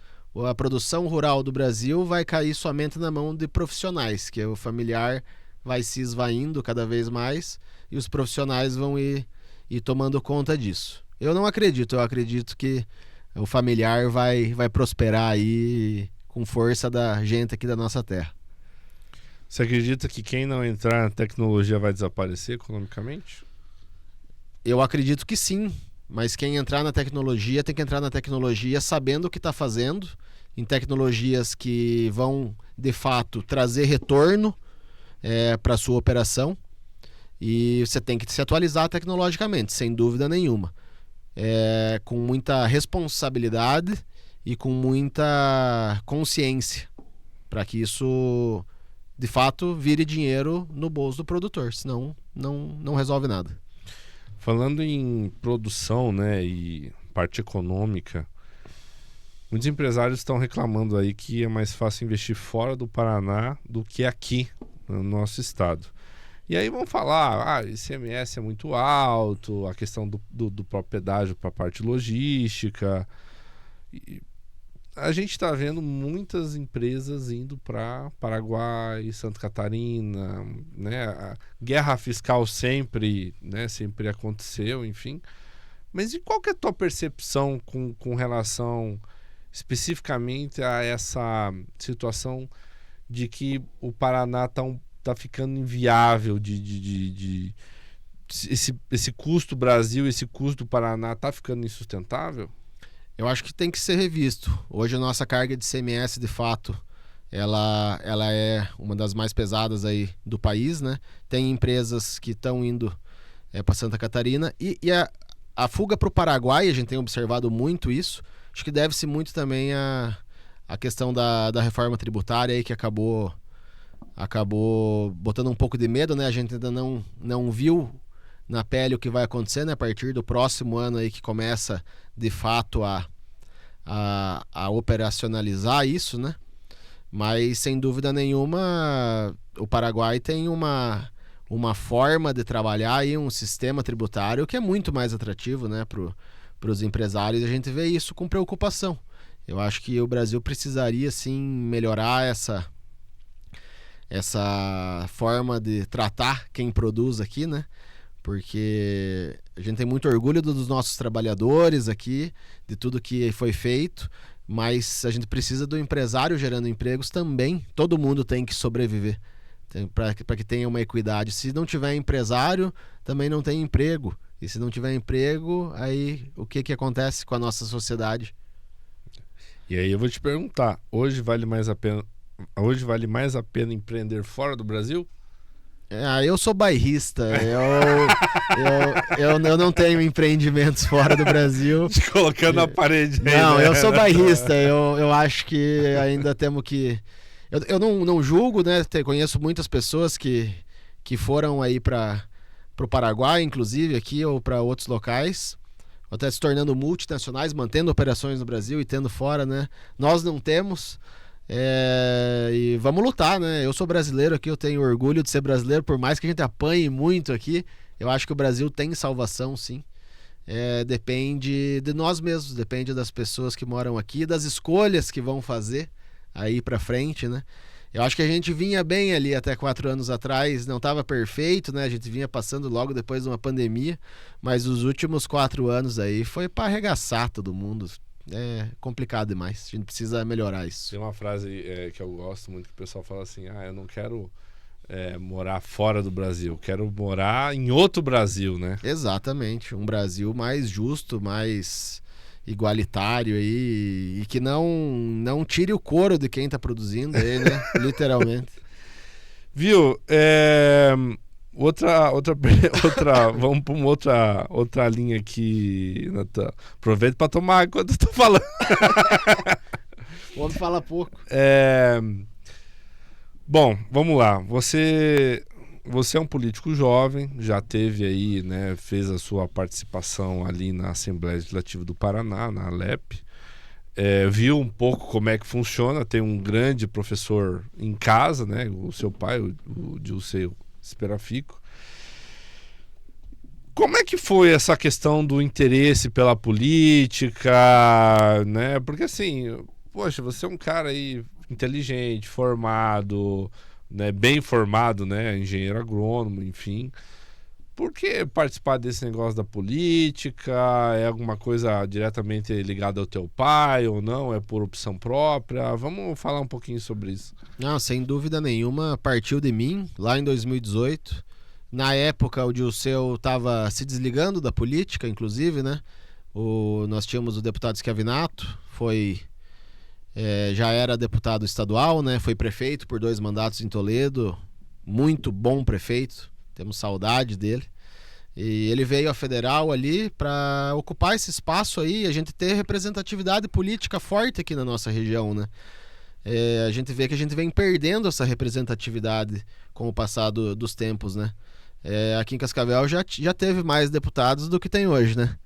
a produção rural do Brasil vai cair somente na mão de profissionais, que o familiar vai se esvaindo cada vez mais e os profissionais vão ir tomando conta disso. Eu não acredito, eu acredito que o familiar vai prosperar aí com força da gente aqui da nossa terra. Você acredita que quem não entrar na tecnologia vai desaparecer economicamente? Eu acredito que sim, mas quem entrar na tecnologia tem que entrar na tecnologia sabendo o que está fazendo, em tecnologias que vão, de fato, trazer retorno para a sua operação, e você tem que se atualizar tecnologicamente, sem dúvida nenhuma. Com muita responsabilidade e com muita consciência, para que isso de fato vire dinheiro no bolso do produtor, senão não resolve nada. Falando em produção, né, e parte econômica, muitos empresários estão reclamando aí que é mais fácil investir fora do Paraná do que aqui no nosso estado. E aí vão falar, ICMS é muito alto, a questão do próprio pedágio para a parte logística. A gente está vendo muitas empresas indo para Paraguai, Santa Catarina, né? A guerra fiscal sempre aconteceu, enfim. Mas e qual que é a tua percepção com relação especificamente a essa situação de que o Paraná tá ficando inviável esse custo Brasil, esse custo do Paraná tá ficando insustentável? Eu acho que tem que ser revisto. Hoje a nossa carga de ICMS, de fato, ela é uma das mais pesadas aí do país, né? Tem empresas que estão indo para Santa Catarina e a fuga para o Paraguai, a gente tem observado muito isso. Acho que deve-se muito também a questão da reforma tributária aí, que acabou botando um pouco de medo, né? A gente ainda não viu na pele o que vai acontecer, né? A partir do próximo ano aí que começa de fato a operacionalizar isso, né? Mas sem dúvida nenhuma o Paraguai tem uma forma de trabalhar e um sistema tributário que é muito mais atrativo, né, para os empresários. A gente vê isso com preocupação. Eu acho que o Brasil precisaria sim melhorar essa forma de tratar quem produz aqui, né? Porque a gente tem muito orgulho dos nossos trabalhadores aqui, de tudo que foi feito, mas a gente precisa do empresário gerando empregos também. Todo mundo tem que sobreviver para que tenha uma equidade. Se não tiver empresário, também não tem emprego. E se não tiver emprego, aí o que acontece com a nossa sociedade? E aí eu vou te perguntar, hoje vale mais a pena empreender fora do Brasil? Eu sou bairrista, eu não tenho empreendimentos fora do Brasil. Te colocando na parede aí, não, né? Eu sou bairrista, eu acho que ainda temos que... Eu não julgo, né? Conheço muitas pessoas que foram aí para o Paraguai, inclusive aqui, ou para outros locais, até se tornando multinacionais, mantendo operações no Brasil e tendo fora, né? Nós não temos... E vamos lutar, né? Eu sou brasileiro aqui, eu tenho orgulho de ser brasileiro, por mais que a gente apanhe muito aqui, eu acho que o Brasil tem salvação, sim. Depende de nós mesmos, depende das pessoas que moram aqui, das escolhas que vão fazer aí pra frente, né? Eu acho que a gente vinha bem ali até 4 anos atrás, não estava perfeito, né? A gente vinha passando logo depois de uma pandemia, mas os últimos 4 anos aí foi para arregaçar todo mundo. É complicado demais, a gente precisa melhorar isso. Tem uma frase que eu gosto muito, que o pessoal fala assim, eu não quero morar fora do Brasil, quero morar em outro Brasil, né? Exatamente, um Brasil mais justo, mais igualitário aí, e que não tire o couro de quem tá produzindo aí, né? Literalmente. Viu? Vamos para uma outra linha aqui, Natan. Aproveita para tomar enquanto eu tô falando. O homem fala pouco. Bom, vamos lá. Você é um político jovem, já teve aí, né, fez a sua participação ali na Assembleia Legislativa do Paraná, na ALEP. Viu um pouco como é que funciona, tem um grande professor em casa, né, o seu pai, o Dilceu Esperafico. Como é que foi essa questão do interesse pela política, né? Porque assim, poxa, você é um cara aí inteligente, formado, né, bem formado, né, engenheiro agrônomo, enfim. Por que participar desse negócio da política? É alguma coisa diretamente ligada ao teu pai ou não? É por opção própria? Vamos falar um pouquinho sobre isso. Não, sem dúvida nenhuma, partiu de mim lá em 2018. Na época, o Dilceu estava se desligando da política, inclusive, né? Nós tínhamos o deputado Schiavinato, já era deputado estadual, né? Foi prefeito por 2 mandatos em Toledo, muito bom prefeito, temos saudade dele. E ele veio à federal ali para ocupar esse espaço aí, a gente ter representatividade política forte aqui na nossa região, né? A gente vê que a gente vem perdendo essa representatividade com o passar dos tempos, né? Aqui em Cascavel já teve mais deputados do que tem hoje, né?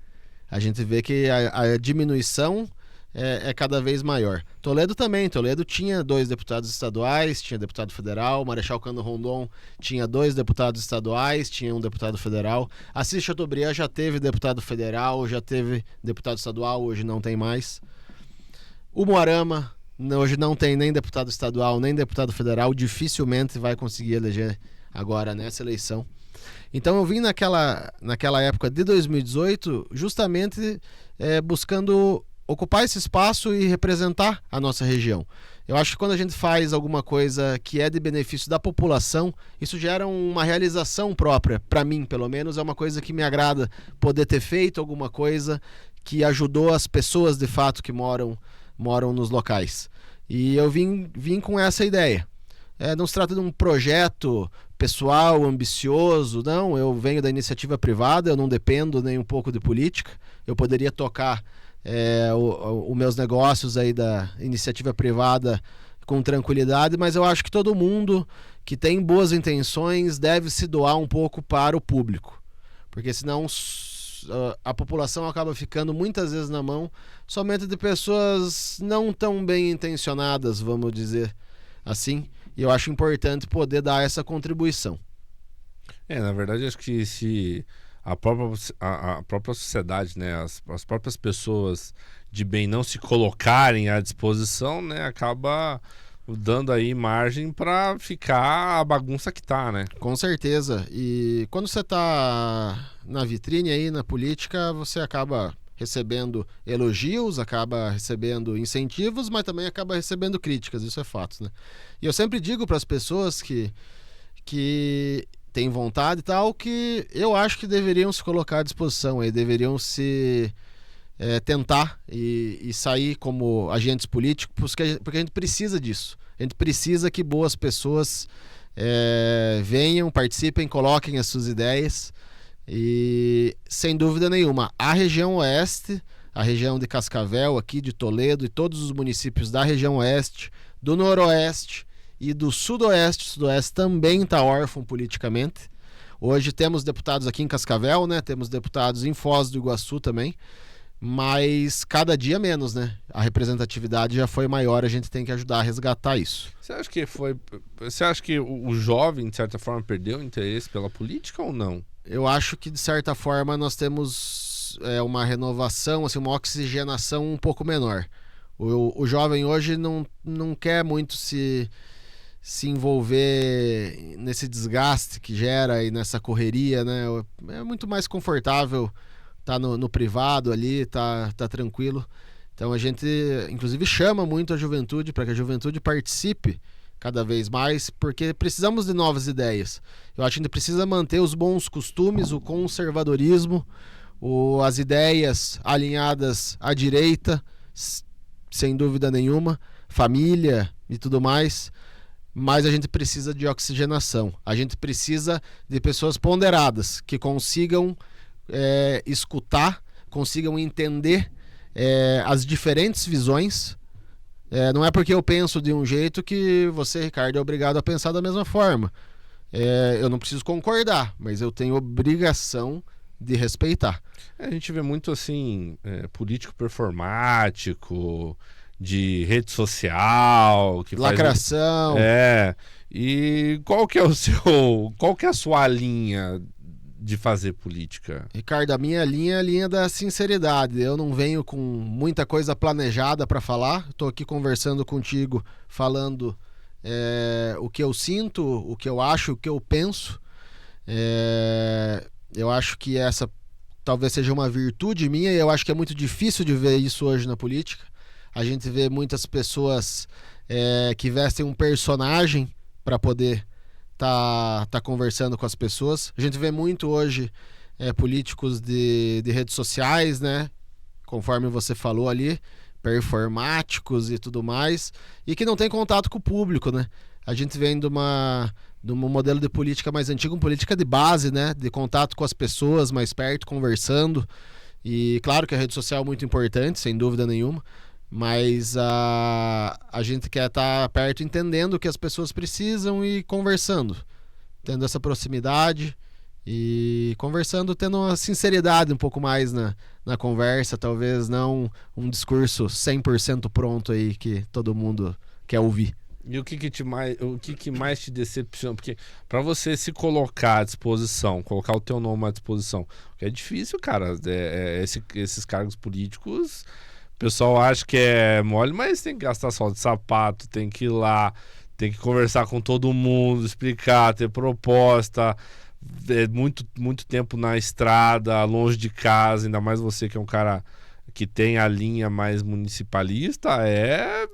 A gente vê que a diminuição é cada vez maior. Toledo também. Toledo tinha 2 deputados estaduais, tinha deputado federal. Marechal Cândido Rondon tinha 2 deputados estaduais, tinha um deputado federal. Assis Chateaubriand já teve deputado federal, já teve deputado estadual, hoje não tem mais. O Moarama hoje não tem nem deputado estadual, nem deputado federal, dificilmente vai conseguir eleger agora nessa eleição. Então eu vim naquela época de 2018 justamente buscando ocupar esse espaço e representar a nossa região. Eu acho que quando a gente faz alguma coisa que é de benefício da população, isso gera uma realização própria. Para mim, pelo menos, é uma coisa que me agrada poder ter feito alguma coisa que ajudou as pessoas de fato que moram nos locais. E eu vim com essa ideia. Não se trata de um projeto pessoal, ambicioso, não. Eu venho da iniciativa privada, eu não dependo nem um pouco de política. Eu poderia tocar os meus negócios aí da iniciativa privada com tranquilidade, mas eu acho que todo mundo que tem boas intenções deve se doar um pouco para o público, porque senão a população acaba ficando muitas vezes na mão somente de pessoas não tão bem intencionadas, vamos dizer assim, e eu acho importante poder dar essa contribuição. Na verdade, acho que se a própria sociedade, né, as próprias pessoas de bem não se colocarem à disposição, né, acaba dando aí margem para ficar a bagunça que tá, né? Com certeza. E quando você tá na vitrine aí na política, você acaba recebendo elogios, acaba recebendo incentivos, mas também acaba recebendo críticas, isso é fato, né? E eu sempre digo para as pessoas que têm vontade e tal, que eu acho que deveriam se colocar à disposição aí, deveriam se tentar e sair como agentes políticos, porque a gente precisa disso. A gente precisa que boas pessoas venham, participem, coloquem as suas ideias. E sem dúvida nenhuma, a região oeste, a região de Cascavel, aqui de Toledo e todos os municípios da região oeste, do noroeste e do sudoeste, o sudoeste também está órfão politicamente. Hoje temos deputados aqui em Cascavel, né? Temos deputados em Foz do Iguaçu também, mas cada dia menos, né? A representatividade já foi maior, a gente tem que ajudar a resgatar isso. Você acha que o jovem, de certa forma, perdeu o interesse pela política ou não? Eu acho que, de certa forma, nós temos uma renovação, assim, uma oxigenação um pouco menor. O jovem hoje não quer muito se envolver nesse desgaste que gera e nessa correria, né? É muito mais confortável estar no privado ali, tá tranquilo. Então a gente, inclusive, chama muito a juventude para que a juventude participe cada vez mais, porque precisamos de novas ideias. Eu acho que a gente precisa manter os bons costumes, o conservadorismo, as ideias alinhadas à direita, sem dúvida nenhuma, família e tudo mais, mas a gente precisa de oxigenação. A gente precisa de pessoas ponderadas, que consigam escutar, consigam entender as diferentes visões. Não é porque eu penso de um jeito que você, Ricardo, é obrigado a pensar da mesma forma. Eu não preciso concordar, mas eu tenho obrigação de respeitar. A gente vê muito assim, político performático, de rede social, que lacração. E qual que é a sua linha de fazer política? Ricardo, a minha linha é a linha da sinceridade. Eu não venho com muita coisa planejada para falar. Estou aqui conversando contigo, falando o que eu sinto, o que eu acho, o que eu penso. Eu acho que essa talvez seja uma virtude minha, e eu acho que é muito difícil de ver isso hoje na política. A gente vê muitas pessoas que vestem um personagem para poder tá conversando com as pessoas. A gente vê muito hoje políticos de redes sociais, né? Conforme você falou ali, performáticos e tudo mais, e que não tem contato com o público, né? A gente vem de um modelo de política mais antigo, uma política de base, né? De contato com as pessoas mais perto, conversando. E claro que a rede social é muito importante, sem dúvida nenhuma, mas a gente quer estar perto, entendendo o que as pessoas precisam e conversando, tendo essa proximidade e conversando, tendo uma sinceridade um pouco mais na conversa, talvez não um discurso 100% pronto aí que todo mundo quer ouvir. E o que mais te decepciona? Porque para você se colocar à disposição, colocar o teu nome à disposição, é difícil, cara. Esses cargos políticos, o pessoal acha que é mole, mas tem que gastar sol de sapato, tem que ir lá, tem que conversar com todo mundo, explicar, ter proposta, muito tempo na estrada, longe de casa, ainda mais você que é um cara que tem a linha mais municipalista,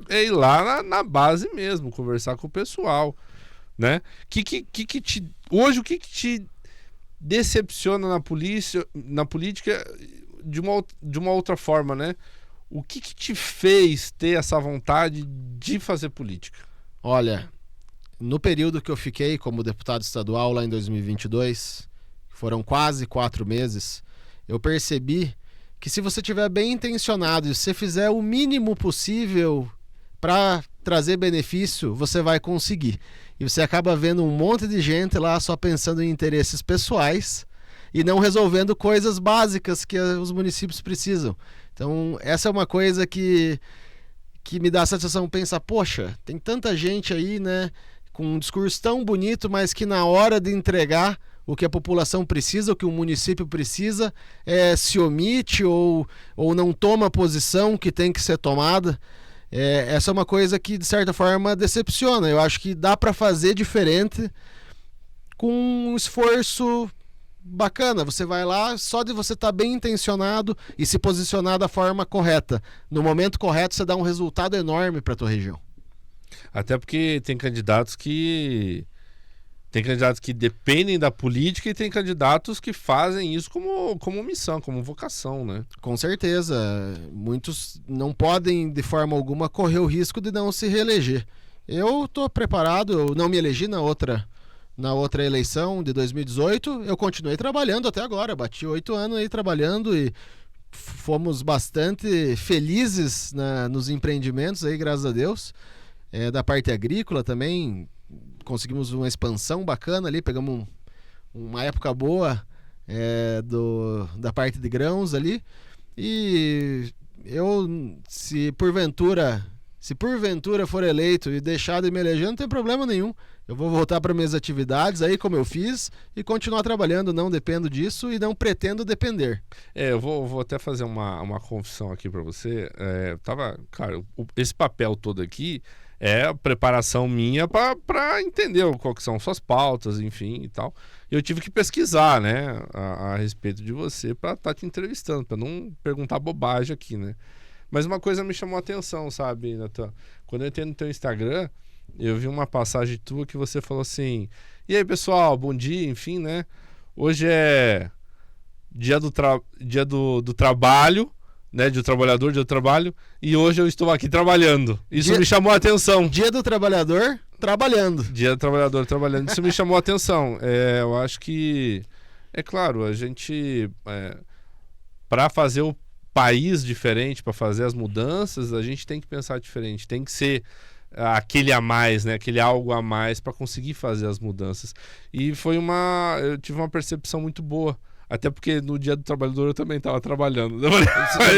ir lá na base mesmo, conversar com o pessoal, né? Hoje, o que te decepciona na política de uma outra forma, né? O que te fez ter essa vontade de fazer política? Olha, no período que eu fiquei como deputado estadual lá em 2022, foram quase 4 meses, eu percebi que se você estiver bem intencionado e se fizer o mínimo possível para trazer benefício, você vai conseguir. E você acaba vendo um monte de gente lá só pensando em interesses pessoais e não resolvendo coisas básicas que os municípios precisam. Então, essa é uma coisa que me dá a sensação, pensa, poxa, tem tanta gente aí, né, com um discurso tão bonito, mas que na hora de entregar o que a população precisa, o que o município precisa, se omite ou não toma a posição que tem que ser tomada. Essa é uma coisa que, de certa forma, decepciona. Eu acho que dá para fazer diferente com um esforço bacana. Você vai lá, só de você estar bem intencionado e se posicionar da forma correta. No momento correto, você dá um resultado enorme para a tua região. Até porque tem candidatos que dependem da política e tem candidatos que fazem isso como missão, como vocação, né? Com certeza. Muitos não podem, de forma alguma, correr o risco de não se reeleger. Eu estou preparado, eu não me elegi na outra eleição de 2018, eu continuei trabalhando até agora, bati 8 anos aí trabalhando e fomos bastante felizes nos empreendimentos aí, graças a Deus. Da parte agrícola também, conseguimos uma expansão bacana ali, pegamos uma época boa da parte de grãos ali, E se porventura for eleito e deixar de me eleger, não tem problema nenhum. Eu vou voltar para minhas atividades aí, como eu fiz, e continuar trabalhando. Não dependo disso e não pretendo depender. Eu vou até fazer uma confissão aqui para você. Cara, esse papel todo aqui é a preparação minha para entender qual que são suas pautas, enfim e tal. Eu tive que pesquisar, né, a respeito de você para estar te entrevistando, para não perguntar bobagem aqui, né? Mas uma coisa me chamou a atenção, sabe, Natan? Quando eu entrei no teu Instagram, eu vi uma passagem tua que você falou assim: e aí, pessoal, bom dia, enfim, né? Hoje é dia do trabalho, né? Dia do trabalhador, dia do trabalho, e hoje eu estou aqui trabalhando. Isso me chamou a atenção. Dia do trabalhador, trabalhando. Dia do trabalhador, trabalhando. Isso me chamou a atenção. Eu acho que, é claro, a gente, para fazer o país diferente, para fazer as mudanças, a gente tem que pensar diferente, tem que ser aquele a mais, né? Aquele algo a mais para conseguir fazer as mudanças. E eu tive uma percepção muito boa, até porque no dia do trabalhador eu também estava trabalhando.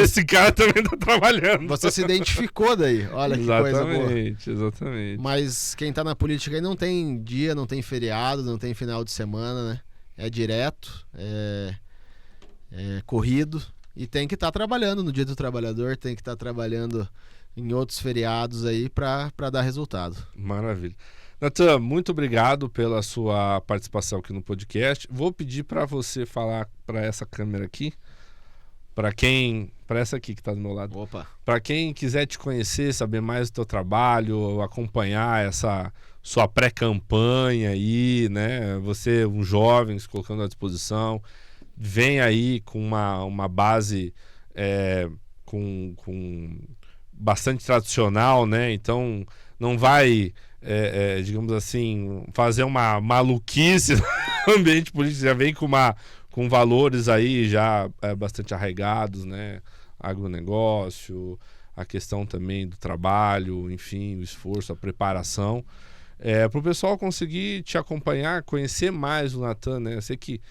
Esse cara também está trabalhando. Você se identificou daí, olha que coisa boa. Exatamente. Mas quem está na política aí não tem dia, não tem feriado, não tem final de semana, né? É direto, é corrido. E tem que estar trabalhando no dia do trabalhador, tem que estar trabalhando em outros feriados aí para dar resultado. Maravilha. Natan, muito obrigado pela sua participação aqui no podcast. Vou pedir para você falar para essa câmera aqui, para essa aqui que está do meu lado. Opa. Para quem quiser te conhecer, saber mais do teu trabalho, acompanhar essa sua pré-campanha aí, né? Você, um jovem, se colocando à disposição, vem aí com uma base com bastante tradicional, né? Então não vai, digamos assim, fazer uma maluquice no ambiente político, já vem com valores aí já bastante arraigados, né? Agronegócio, a questão também do trabalho, enfim, o esforço, a preparação. Para o pessoal conseguir te acompanhar, conhecer mais o Natan, né? Eu sei que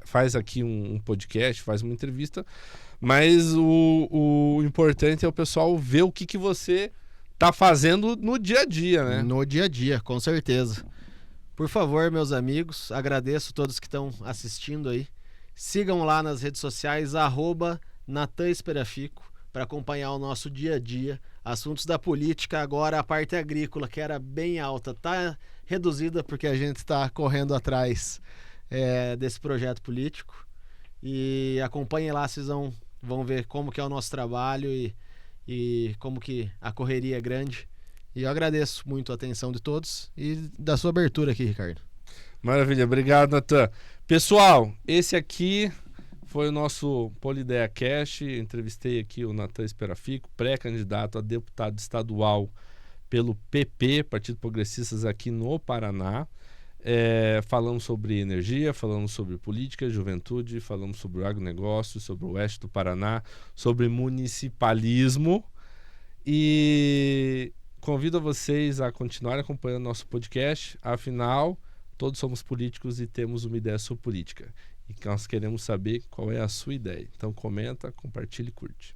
faz aqui um podcast, faz uma entrevista, mas o importante é o pessoal ver o que você tá fazendo no dia a dia, né? No dia a dia, com certeza. Por favor, meus amigos, agradeço todos que estão assistindo aí. Sigam lá nas redes sociais, @NatanEsperafico, para acompanhar o nosso dia a dia. Assuntos da política, agora a parte agrícola, que era bem alta, tá reduzida porque a gente está correndo atrás desse projeto político. E acompanhem lá, vocês vão ver como que é o nosso trabalho e como que a correria é grande. E eu agradeço muito a atenção de todos e da sua abertura aqui, Ricardo. Maravilha, obrigado, Natan. Pessoal, esse aqui foi o nosso Polideia Cash. Entrevistei aqui o Natan Esperafico, pré-candidato a deputado estadual pelo PP, Partido Progressistas, aqui no Paraná. Falamos sobre energia, falamos sobre política, juventude, falamos sobre o agronegócio, sobre o oeste do Paraná, sobre municipalismo. E convido vocês a continuarem acompanhando nosso podcast. Afinal, todos somos políticos e temos uma ideia sobre política. E nós queremos saber qual é a sua ideia. Então comenta, compartilha e curte.